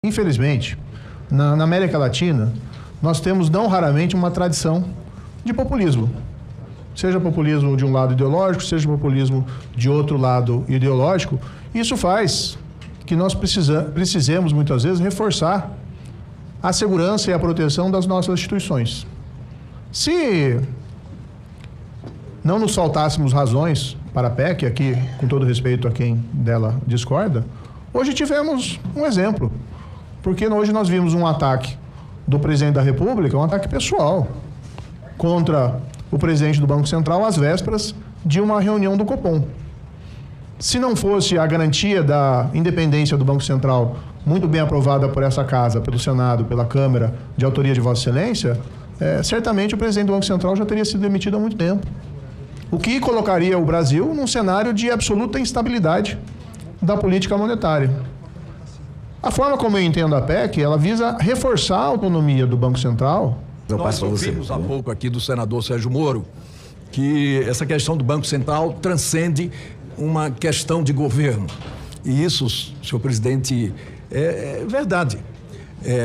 Infelizmente, na América Latina, nós temos não raramente uma tradição de populismo. Seja populismo de um lado ideológico, seja populismo de outro lado ideológico. Isso faz que nós precisemos, muitas vezes, reforçar a segurança e a proteção das nossas instituições. Se não nos faltássemos razões para a PEC, aqui, com todo respeito a quem dela discorda, hoje tivemos um exemplo. Porque hoje nós vimos um ataque do presidente da República, um ataque pessoal, contra o presidente do Banco Central às vésperas de uma reunião do Copom. Se não fosse a garantia da independência do Banco Central, muito bem aprovada por essa casa, pelo Senado, pela Câmara, de autoria de Vossa Excelência, certamente o presidente do Banco Central já teria sido demitido há muito tempo. O que colocaria o Brasil num cenário de absoluta instabilidade da política monetária. A forma como eu entendo a PEC, ela visa reforçar a autonomia do Banco Central. Nós ouvimos há pouco aqui do senador Sérgio Moro que essa questão do Banco Central transcende uma questão de governo. E isso, senhor presidente, é verdade.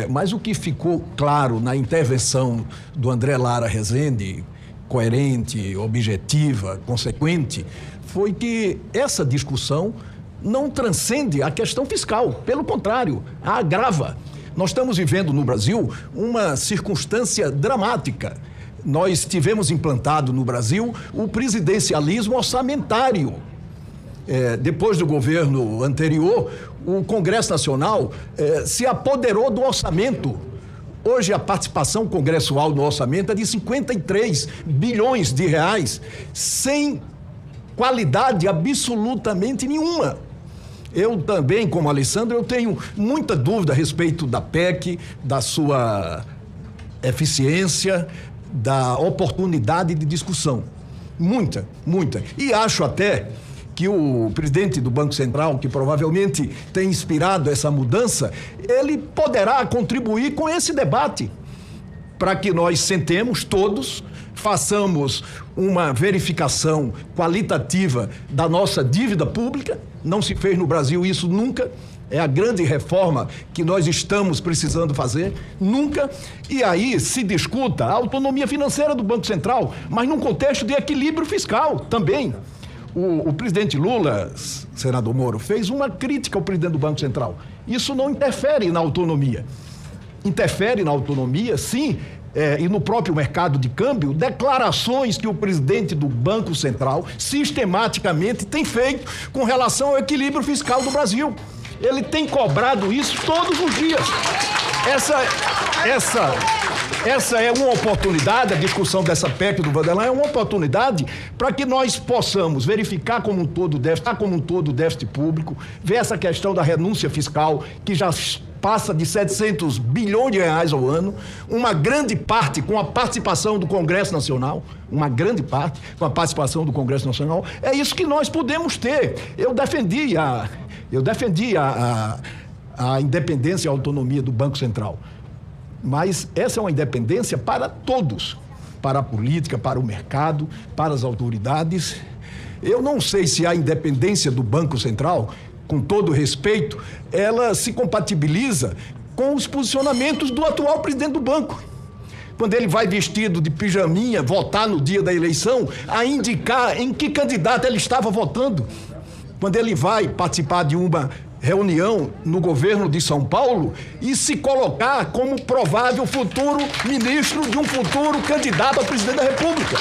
Mas o que ficou claro na intervenção do André Lara Rezende, coerente, objetiva, consequente, foi que essa discussão não transcende a questão fiscal, pelo contrário, a agrava. Nós estamos vivendo no Brasil uma circunstância dramática. Nós tivemos implantado no Brasil o presidencialismo orçamentário. Depois do governo anterior, o Congresso Nacional se apoderou do orçamento. Hoje a participação congressual no orçamento é de 53 bilhões de reais, sem qualidade absolutamente nenhuma. Eu também, como Alessandro, eu tenho muita dúvida a respeito da PEC, da sua eficiência, da oportunidade de discussão. Muita, muita. E acho até que o presidente do Banco Central, que provavelmente tem inspirado essa mudança, ele poderá contribuir com esse debate, para que nós sentemos todos, façamos uma verificação qualitativa da nossa dívida pública. Não se fez no Brasil isso nunca. É a grande reforma que nós estamos precisando fazer, nunca. E aí se discuta a autonomia financeira do Banco Central, mas num contexto de equilíbrio fiscal também. O presidente Lula, senador Moro, fez uma crítica ao presidente do Banco Central. Isso não interfere na autonomia. Interfere na autonomia, sim, e no próprio mercado de câmbio, declarações que o presidente do Banco Central sistematicamente tem feito com relação ao equilíbrio fiscal do Brasil. Ele tem cobrado isso todos os dias. Essa é uma oportunidade, a discussão dessa PEC do Vanderlan é uma oportunidade para que nós possamos verificar como um todo o déficit público, ver essa questão da renúncia fiscal, que já passa de 700 bilhões de reais ao ano, uma grande parte com a participação do Congresso Nacional, é isso que nós podemos ter. Eu defendi a independência e a autonomia do Banco Central, mas essa é uma independência para todos, para a política, para o mercado, para as autoridades. Eu não sei se a independência do Banco Central, com todo respeito, ela se compatibiliza com os posicionamentos do atual presidente do banco. Quando ele vai vestido de pijaminha votar no dia da eleição, a indicar em que candidato ele estava votando. Quando ele vai participar de uma reunião no governo de São Paulo e se colocar como provável futuro ministro de um futuro candidato a presidente da República.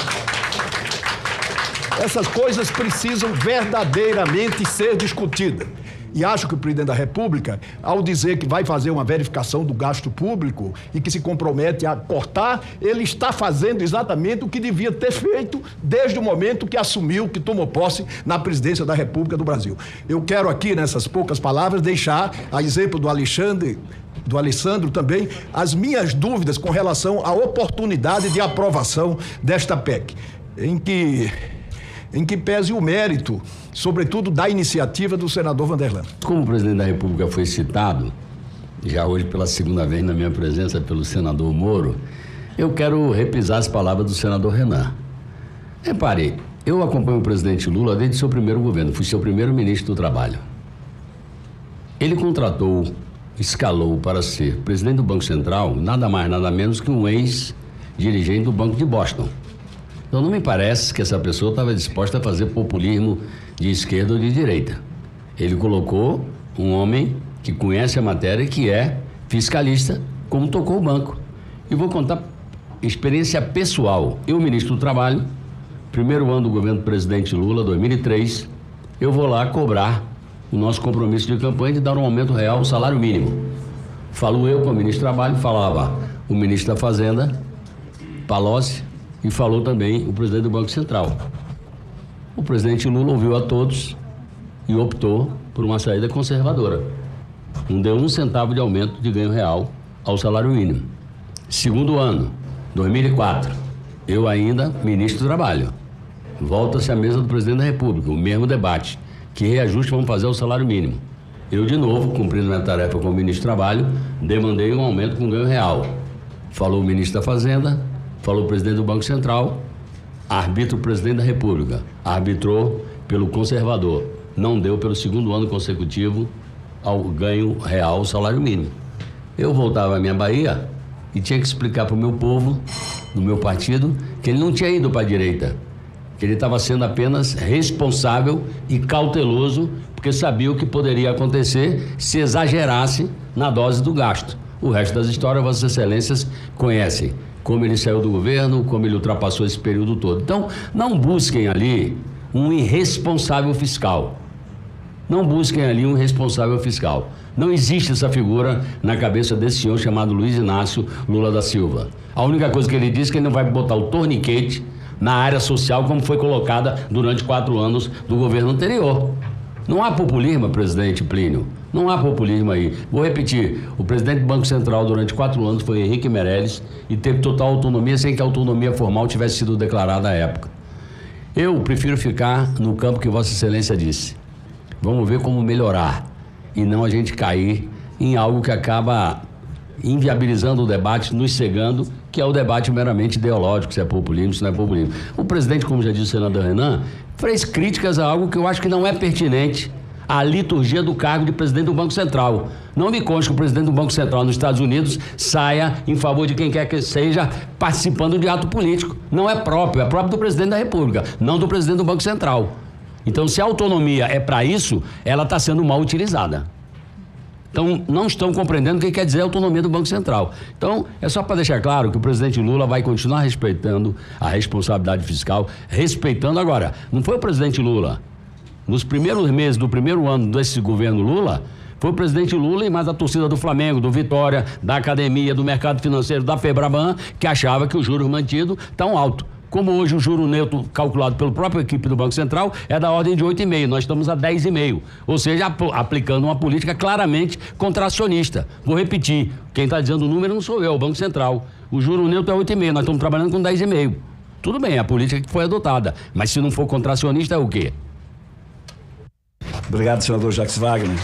Essas coisas precisam verdadeiramente ser discutidas. E acho que o presidente da República, ao dizer que vai fazer uma verificação do gasto público e que se compromete a cortar, ele está fazendo exatamente o que devia ter feito desde o momento que assumiu, que tomou posse na presidência da República do Brasil. Eu quero aqui, nessas poucas palavras, deixar, a exemplo do Alessandro também, as minhas dúvidas com relação à oportunidade de aprovação desta PEC, em que pese o mérito, sobretudo da iniciativa do senador Vanderlan. Como o presidente da República foi citado, já hoje pela segunda vez na minha presença pelo senador Moro, eu quero reprisar as palavras do senador Renan. Repare, eu acompanho o presidente Lula desde seu primeiro governo, fui seu primeiro ministro do Trabalho. Ele contratou escalou para ser presidente do Banco Central nada mais, nada menos que um ex-dirigente do Banco de Boston. Então não me parece que essa pessoa estava disposta a fazer populismo de esquerda ou de direita. Ele colocou um homem que conhece a matéria e que é fiscalista, como tocou o banco. E vou contar experiência pessoal. Eu, ministro do Trabalho, primeiro ano do governo do presidente Lula, 2003, eu vou lá cobrar o nosso compromisso de campanha de dar um aumento real ao salário mínimo. Falo eu com o ministro do Trabalho, falava o ministro da Fazenda, Palocci, e falou também o presidente do Banco Central. O presidente Lula ouviu a todos e optou por uma saída conservadora. Não deu 1 centavo de aumento de ganho real ao salário mínimo. Segundo ano, 2004, eu ainda ministro do Trabalho. Volta-se à mesa do presidente da República, o mesmo debate. Que reajuste vamos fazer ao salário mínimo? Eu, de novo, cumprindo minha tarefa como ministro do Trabalho, demandei um aumento com ganho real. Falou o ministro da Fazenda, falou o presidente do Banco Central, arbitra o presidente da República. Arbitrou pelo conservador. Não deu pelo segundo ano consecutivo ao ganho real ao salário mínimo. Eu voltava à minha Bahia e tinha que explicar para o meu povo, do meu partido, que ele não tinha ido para a direita, que ele estava sendo apenas responsável e cauteloso, porque sabia o que poderia acontecer se exagerasse na dose do gasto. O resto das histórias, Vossas Excelências conhecem, como ele saiu do governo, como ele ultrapassou esse período todo. Então, não busquem ali um irresponsável fiscal. Não busquem ali um responsável fiscal. Não existe essa figura na cabeça desse senhor chamado Luiz Inácio Lula da Silva. A única coisa que ele diz é que ele não vai botar o torniquete na área social como foi colocada durante 4 anos do governo anterior. Não há populismo, presidente Plínio. Não há populismo aí. Vou repetir, o presidente do Banco Central durante 4 anos foi Henrique Meirelles e teve total autonomia sem que a autonomia formal tivesse sido declarada à época. Eu prefiro ficar no campo que Vossa Excelência disse. Vamos ver como melhorar e não a gente cair em algo que acaba inviabilizando o debate, nos cegando, que é o debate meramente ideológico, se é populismo, se não é populismo. O presidente, como já disse o senador Renan, fez críticas a algo que eu acho que não é pertinente à liturgia do cargo de presidente do Banco Central. Não me conste que o presidente do Banco Central nos Estados Unidos saia em favor de quem quer que seja participando de ato político. Não é próprio do presidente da República, não do presidente do Banco Central. Então, se a autonomia é para isso, ela está sendo mal utilizada. Então, não estão compreendendo o que quer dizer a autonomia do Banco Central. Então, é só para deixar claro que o presidente Lula vai continuar respeitando a responsabilidade fiscal, respeitando agora. Não foi o presidente Lula. Nos primeiros meses do primeiro ano desse governo Lula, foi o presidente Lula e mais a torcida do Flamengo, do Vitória, da Academia, do Mercado Financeiro, da Febraban, que achava que os juros mantidos estão altos. Como hoje o juro neutro calculado pela própria equipe do Banco Central é da ordem de 8,5, nós estamos a 10,5, ou seja, aplicando uma política claramente contracionista. Vou repetir, quem está dizendo o número não sou eu, é o Banco Central. O juro neutro é 8,5, nós estamos trabalhando com 10,5. Tudo bem, é a política que foi adotada, mas se não for contracionista é o quê? Obrigado, senador Jacques Wagner.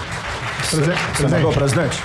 Senador presidente.